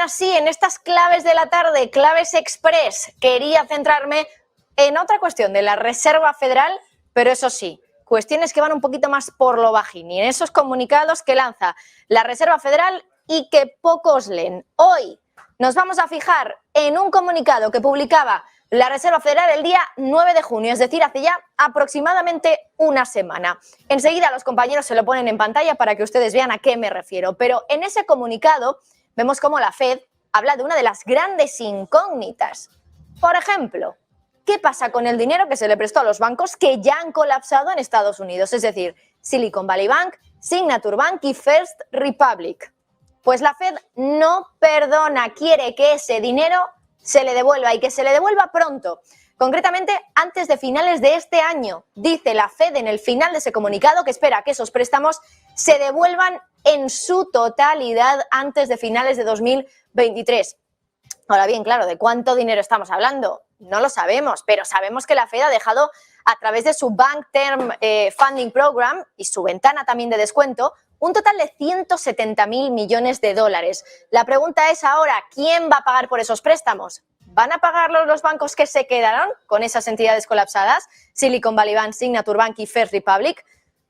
así, en estas claves de la tarde, claves express, quería centrarme en otra cuestión de la Reserva Federal, pero eso sí, cuestiones que van un poquito más por lo bajín, y en esos comunicados que lanza la Reserva Federal y que pocos leen. Hoy nos vamos a fijar en un comunicado que publicaba la Reserva Federal el día 9 de junio, es decir, hace ya aproximadamente una semana. Enseguida los compañeros se lo ponen en pantalla para que ustedes vean a qué me refiero, pero en ese comunicado vemos cómo la Fed habla de una de las grandes incógnitas. Por ejemplo, ¿qué pasa con el dinero que se le prestó a los bancos que ya han colapsado en Estados Unidos? Es decir, Silicon Valley Bank, Signature Bank y First Republic. Pues la Fed no perdona, quiere que ese dinero se le devuelva y que se le devuelva pronto. Concretamente, antes de finales de este año, dice la Fed en el final de ese comunicado que espera que esos préstamos se devuelvan en su totalidad antes de finales de 2023. Ahora bien, claro, ¿de cuánto dinero estamos hablando? No lo sabemos, pero sabemos que la Fed ha dejado a través de su Bank Term Funding Program y su ventana también de descuento un total de 170.000 millones de dólares. La pregunta es ahora, ¿quién va a pagar por esos préstamos? ¿Van a pagarlos los bancos que se quedaron con esas entidades colapsadas? Silicon Valley Bank, Signature Bank y First Republic.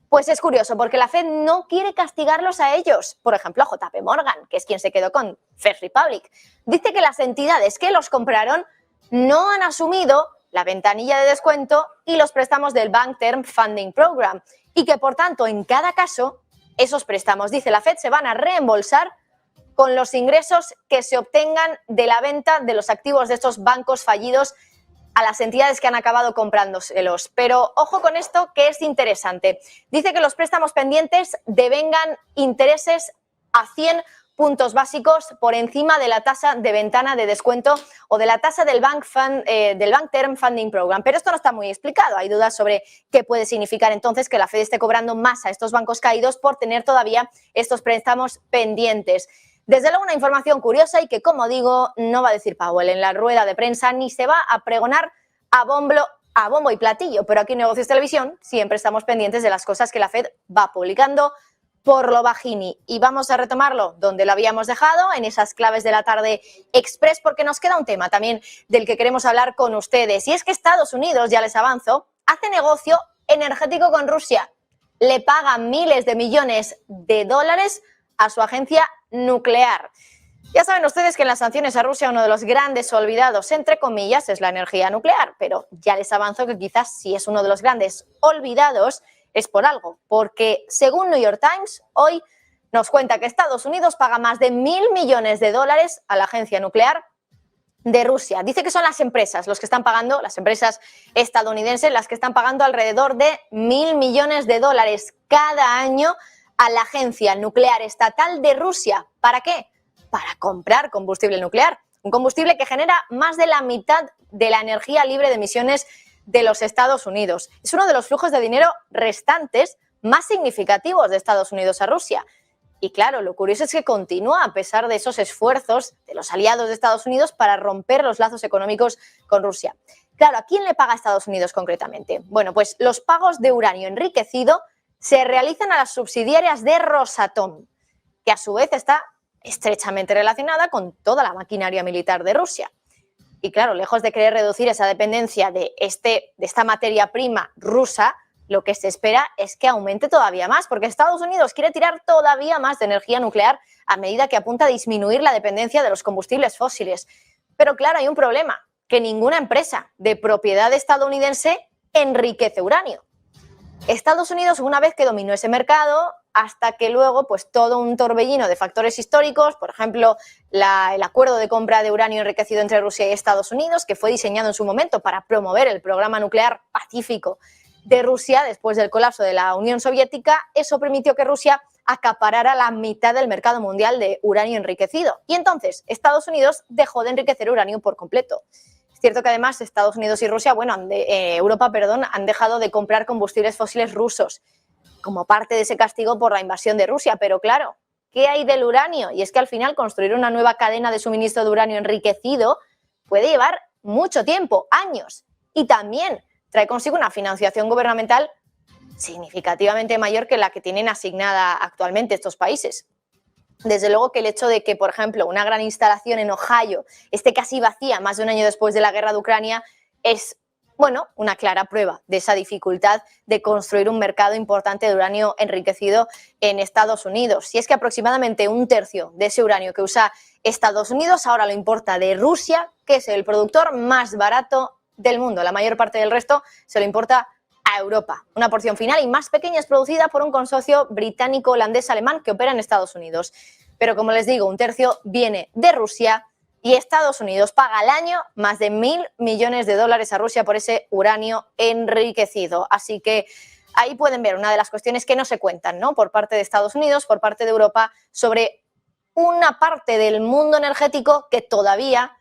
Pues es curioso, porque la Fed no quiere castigarlos a ellos. Por ejemplo, a JP Morgan, que es quien se quedó con First Republic. Dice que las entidades que los compraron no han asumido la ventanilla de descuento y los préstamos del Bank Term Funding Program. Y que, por tanto, en cada caso, esos préstamos, dice la Fed, se van a reembolsar con los ingresos que se obtengan de la venta de los activos de estos bancos fallidos a las entidades que han acabado comprándoselos. Pero ojo con esto, que es interesante. Dice que los préstamos pendientes devengan intereses a 100 puntos básicos por encima de la tasa de ventana de descuento o de la tasa del Bank Term Funding Program. Pero esto no está muy explicado. Hay dudas sobre qué puede significar entonces que la Fed esté cobrando más a estos bancos caídos por tener todavía estos préstamos pendientes. Desde luego, una información curiosa y que, como digo, no va a decir Powell en la rueda de prensa ni se va a pregonar a bombo y platillo. Pero aquí en Negocios Televisión siempre estamos pendientes de las cosas que la Fed va publicando por lo bajini. Y vamos a retomarlo donde lo habíamos dejado, en esas claves de la tarde express, porque nos queda un tema también del que queremos hablar con ustedes. Y es que Estados Unidos, ya les avanzo, hace negocio energético con Rusia. Le paga miles de millones de dólares a su agencia nuclear. Ya saben ustedes que en las sanciones a Rusia uno de los grandes olvidados, entre comillas, es la energía nuclear. Pero ya les avanzo que quizás si es uno de los grandes olvidados es por algo, porque según New York Times, hoy nos cuenta que Estados Unidos paga más de 1.000 millones de dólares a la agencia nuclear de Rusia. Dice que son las empresas los que están pagando, las empresas estadounidenses, las que están pagando alrededor de 1.000 millones de dólares cada año a la agencia nuclear estatal de Rusia. ¿Para qué? Para comprar combustible nuclear. Un combustible que genera más de la mitad de la energía libre de emisiones de los Estados Unidos. Es uno de los flujos de dinero restantes más significativos de Estados Unidos a Rusia. Y claro, lo curioso es que continúa a pesar de esos esfuerzos de los aliados de Estados Unidos para romper los lazos económicos con Rusia. Claro, ¿a quién le paga Estados Unidos concretamente? Bueno, pues los pagos de uranio enriquecido se realizan a las subsidiarias de Rosatom, que a su vez está estrechamente relacionada con toda la maquinaria militar de Rusia. Y claro, lejos de querer reducir esa dependencia de esta materia prima rusa, lo que se espera es que aumente todavía más, porque Estados Unidos quiere tirar todavía más de energía nuclear a medida que apunta a disminuir la dependencia de los combustibles fósiles. Pero claro, hay un problema, que ninguna empresa de propiedad estadounidense enriquece uranio. Estados Unidos, una vez que dominó ese mercado, hasta que luego pues todo un torbellino de factores históricos, por ejemplo, el acuerdo de compra de uranio enriquecido entre Rusia y Estados Unidos, que fue diseñado en su momento para promover el programa nuclear pacífico de Rusia después del colapso de la Unión Soviética, eso permitió que Rusia acaparara la mitad del mercado mundial de uranio enriquecido. Y entonces Estados Unidos dejó de enriquecer uranio por completo. Es cierto que además Estados Unidos y Rusia, Europa, han dejado de comprar combustibles fósiles rusos como parte de ese castigo por la invasión de Rusia. Pero claro, ¿qué hay del uranio? Y es que al final construir una nueva cadena de suministro de uranio enriquecido puede llevar mucho tiempo, años. Y también trae consigo una financiación gubernamental significativamente mayor que la que tienen asignada actualmente estos países. desde luego que el hecho de que, por ejemplo, una gran instalación en Ohio esté casi vacía más de un año después de la guerra de Ucrania es, bueno, una clara prueba de esa dificultad de construir un mercado importante de uranio enriquecido en Estados Unidos. Y es que aproximadamente un tercio de ese uranio que usa Estados Unidos ahora lo importa de Rusia, que es el productor más barato del mundo. La mayor parte del resto se lo importa a Europa. Una porción final y más pequeña es producida por un consorcio británico, holandés, alemán que opera en Estados Unidos. Pero como les digo, un tercio viene de Rusia y Estados Unidos paga al año más de $1.000 millones a Rusia por ese uranio enriquecido. Así que ahí pueden ver una de las cuestiones que no se cuentan, ¿no? Por parte de Estados Unidos, por parte de Europa, sobre una parte del mundo energético que todavía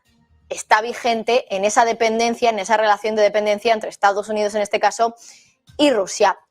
está vigente en esa dependencia, en esa relación de dependencia entre Estados Unidos en este caso y Rusia.